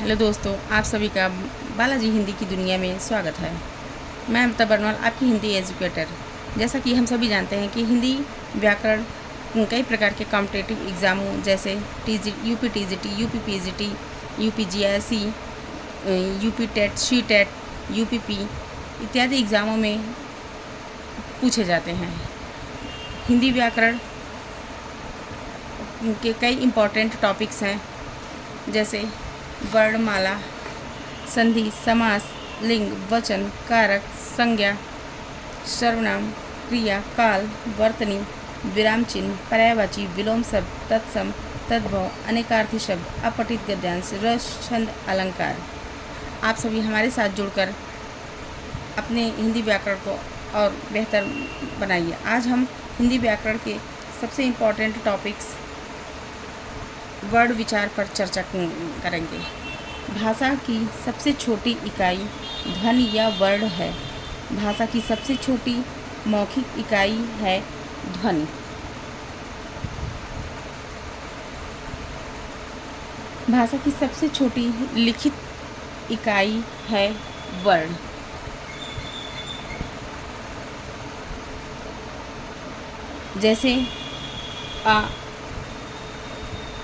Hello दोस्तों, आप सभी का बालाजी हिंदी की दुनिया में स्वागत है। मैं ममता बर्नवाल, आपकी हिंदी एजुकेटर। जैसा कि हम सभी जानते हैं कि हिंदी व्याकरण कई प्रकार के कॉम्पिटिटिव एग्ज़ामों जैसे UP TGT, UP PGT, UP GISE, UP TET, C TET, UPP इत्यादि एग्ज़ामों में पूछे जाते हैं। हिंदी व्याकरण के कई इम्पॉर्टेंट टॉपिक्स हैं, जैसे वर्णमाला, संधि, समास, लिंग, वचन, कारक, संज्ञा, सर्वनाम, क्रिया, काल, वर्तनी, विराम चिन्ह, पर्यायवाची, विलोम शब्द, तत्सम, तद्भव, अनेकार्थी शब्द, अपठित गद्यांश, रस, छंद, अलंकार। आप सभी हमारे साथ जुड़कर अपने हिंदी व्याकरण को और बेहतर बनाइए। आज हम हिंदी व्याकरण के सबसे इम्पॉर्टेंट टॉपिक्स वर्ड विचार पर चर्चा करेंगे। भाषा की सबसे छोटी इकाई ध्वनि या वर्ण है। भाषा की सबसे छोटी मौखिक इकाई है ध्वनि। भाषा की सबसे छोटी लिखित इकाई है वर्ण। जैसे आ,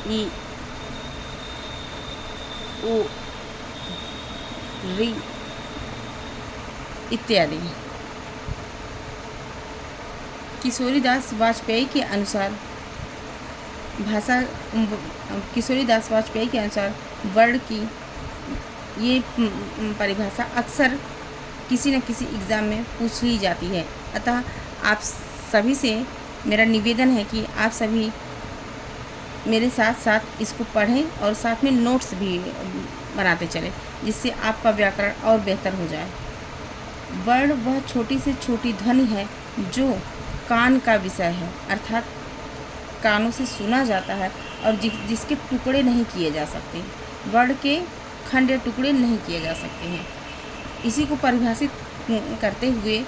ई, उ, री इत्यादि। किशोरीदास वाजपेयी के अनुसार वर्ण की ये परिभाषा अक्सर किसी न किसी एग्ज़ाम में पूछ ली जाती है। अतः आप सभी से मेरा निवेदन है कि आप सभी मेरे साथ साथ इसको पढ़ें और साथ में नोट्स भी बनाते चलें, जिससे आपका व्याकरण और बेहतर हो जाए। वर्ण वह छोटी से छोटी ध्वनि है जो कान का विषय है, अर्थात कानों से सुना जाता है और जिसके टुकड़े नहीं किए जा सकते। वर्ण के खंड या टुकड़े नहीं किए जा सकते हैं। इसी को परिभाषित करते हुए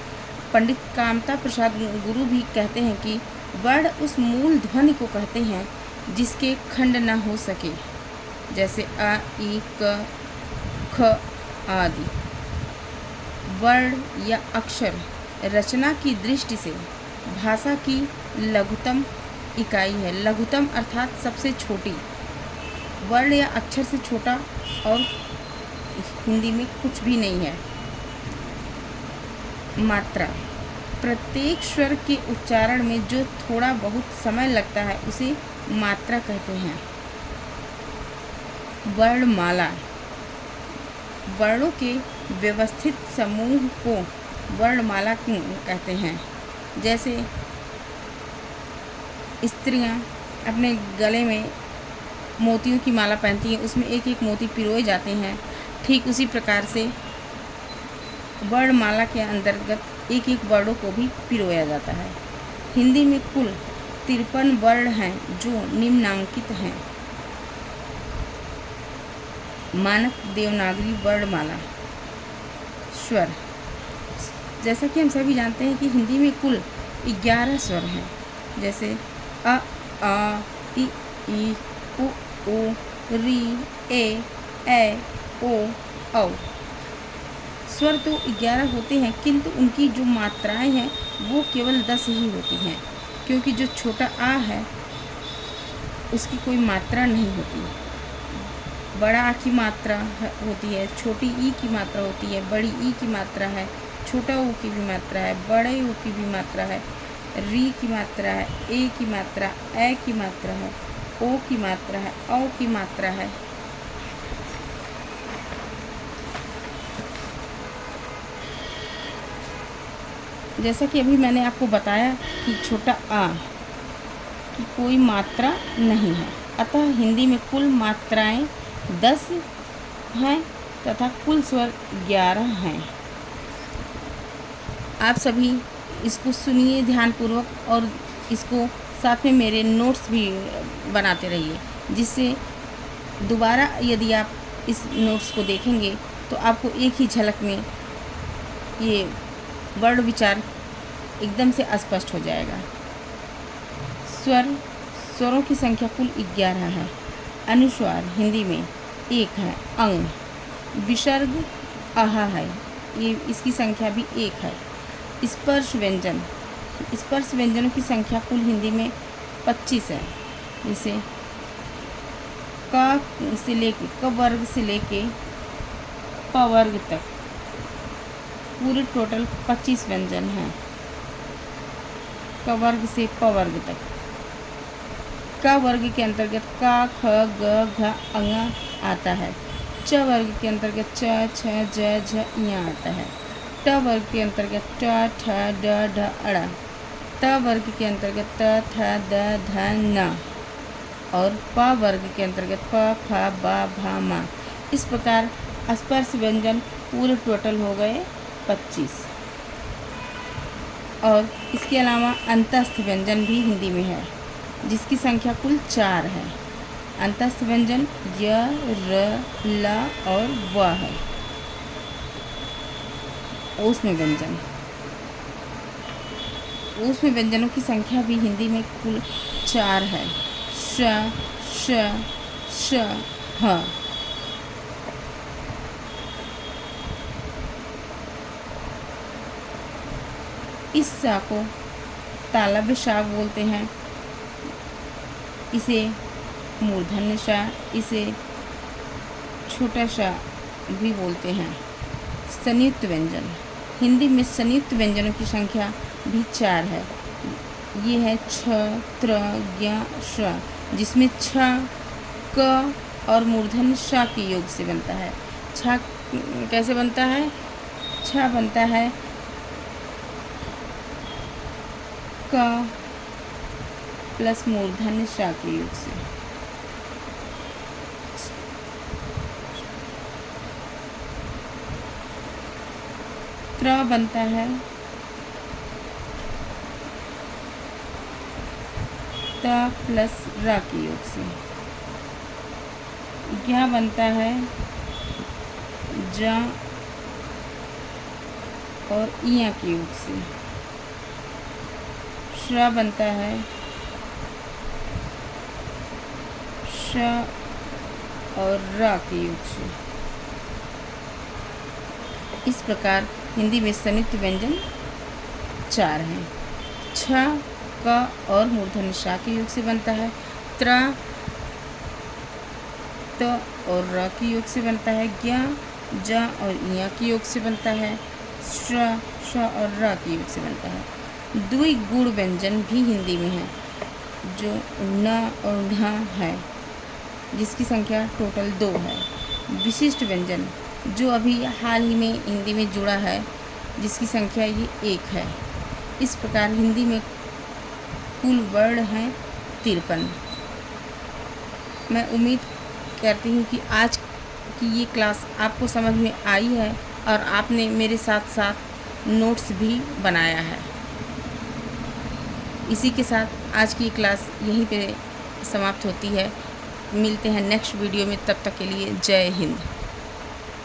पंडित कामता प्रसाद गुरु भी कहते हैं कि वर्ण उस मूल ध्वनि को कहते हैं जिसके खंड न हो सके, जैसे अ, ई, क, ख आदि। वर्ण या अक्षर रचना की दृष्टि से भाषा की लघुतम इकाई है। लघुतम अर्थात सबसे छोटी। वर्ण या अक्षर से छोटा और हिंदी में कुछ भी नहीं है। मात्रा, प्रत्येक स्वर के उच्चारण में जो थोड़ा बहुत समय लगता है उसे मात्रा कहते हैं। वर्णमाला, वर्णों के व्यवस्थित समूह को वर्णमाला कहते हैं। जैसे स्त्रियां अपने गले में मोतियों की माला पहनती हैं, उसमें एक एक मोती पिरोए जाते हैं। ठीक उसी प्रकार से वर्णमाला के अंतर्गत एक एक वर्णों को भी पिरोया जाता है। हिंदी में कुल 53 वर्ण हैं जो निम्नांकित हैं। मानक देवनागरी वर्णमाला। स्वर, जैसा कि हम सभी जानते हैं कि हिंदी में कुल 11 स्वर हैं, जैसे अ, आ, इ, उ, री, ए, ओ, औ। स्वर तो 11 होते हैं, किंतु उनकी जो मात्राएं हैं वो केवल 10 ही होती हैं, क्योंकि जो छोटा आ है उसकी कोई मात्रा नहीं होती। बड़ा आ की मात्रा होती है, छोटी ई की मात्रा होती है, बड़ी ई की मात्रा है, छोटा ऊ की भी मात्रा है, बड़े ऊ की भी मात्रा है, री की मात्रा है, ए की मात्रा, ए की मात्रा है, ओ की मात्रा है, औ की मात्रा है। जैसा कि अभी मैंने आपको बताया कि छोटा आ की कोई मात्रा नहीं है, अतः हिंदी में कुल मात्राएं 10 हैं तथा कुल स्वर 11 हैं। आप सभी इसको सुनिए ध्यानपूर्वक और इसको साथ में मेरे नोट्स भी बनाते रहिए, जिससे दोबारा यदि आप इस नोट्स को देखेंगे तो आपको एक ही झलक में ये वर्ण विचार एकदम से स्पष्ट हो जाएगा। स्वरों की संख्या कुल 11 है। अनुस्वार हिंदी में एक है। अंग, विसर्ग आहा है, ये इसकी संख्या भी एक है। स्पर्श व्यंजन, स्पर्श व्यंजनों की संख्या कुल हिंदी में 25 है। जैसे क से लेके, क वर्ग से लेके प वर्ग तक पूरे टोटल 25 व्यंजन हैं। क वर्ग से प वर्ग तक। क वर्ग के अंतर्गत क, ख, ग, घ, अंग आता है। च वर्ग के अंतर्गत च, छ, ज, झ, ञ आता है। ट वर्ग के अंतर्गत ट, ठ, ड, ढ, अड़। त वर्ग के अंतर्गत त, थ, द, ध, न और प वर्ग के अंतर्गत प, फ, ब, भ, म। इस प्रकार स्पर्श व्यंजन पूरे टोटल हो गए 25। और इसके अलावा अंतस्थ व्यंजन भी हिंदी में है, जिसकी संख्या कुल 4 है। अंतस्थ व्यंजन य, र, ल और व है। ऊष्म व्यंजन, ऊष्म व्यंजनों की संख्या भी हिंदी में कुल 4 है। श, श, श, ह। इस सा को तालव्य सा बोलते हैं, इसे मूर्धन्य सा, इसे छोटा सा भी बोलते हैं। संयुक्त व्यंजन, हिंदी में संयुक्त व्यंजनों की संख्या भी 4 है। ये है छ, त्र, ज्ञ, श, जिसमें छ, क और मूर्धन्य श के योग से बनता है। छ कैसे बनता है? छ बनता है क प्लस मूर्धन्य श के योग से। त्र बनता है त प्लस र के योग से। ज्ञ बनता है ज और इया के योग से। श्र बनता है श और र के योग से। इस प्रकार हिंदी में संयुक्त व्यंजन 4 हैं। छ, क और मूर्धन्य श के योग से बनता है। त्र, त और र के योग से बनता है। ज्ञ, ज और इया के योग से बनता है। श्र, श और र के योग से बनता है। द्विगुण व्यंजन भी हिंदी में है, जो न और ढ है, जिसकी संख्या टोटल 2 है। विशिष्ट व्यंजन, जो अभी हाल ही में हिंदी में जुड़ा है, जिसकी संख्या ये 1 है। इस प्रकार हिंदी में कुल वर्ण हैं 53। मैं उम्मीद करती हूँ कि आज की ये क्लास आपको समझ में आई है और आपने मेरे साथ साथ नोट्स भी बनाया है। इसी के साथ आज की क्लास यहीं पे समाप्त होती है। मिलते हैं नेक्स्ट वीडियो में, तब तक के लिए जय हिंद।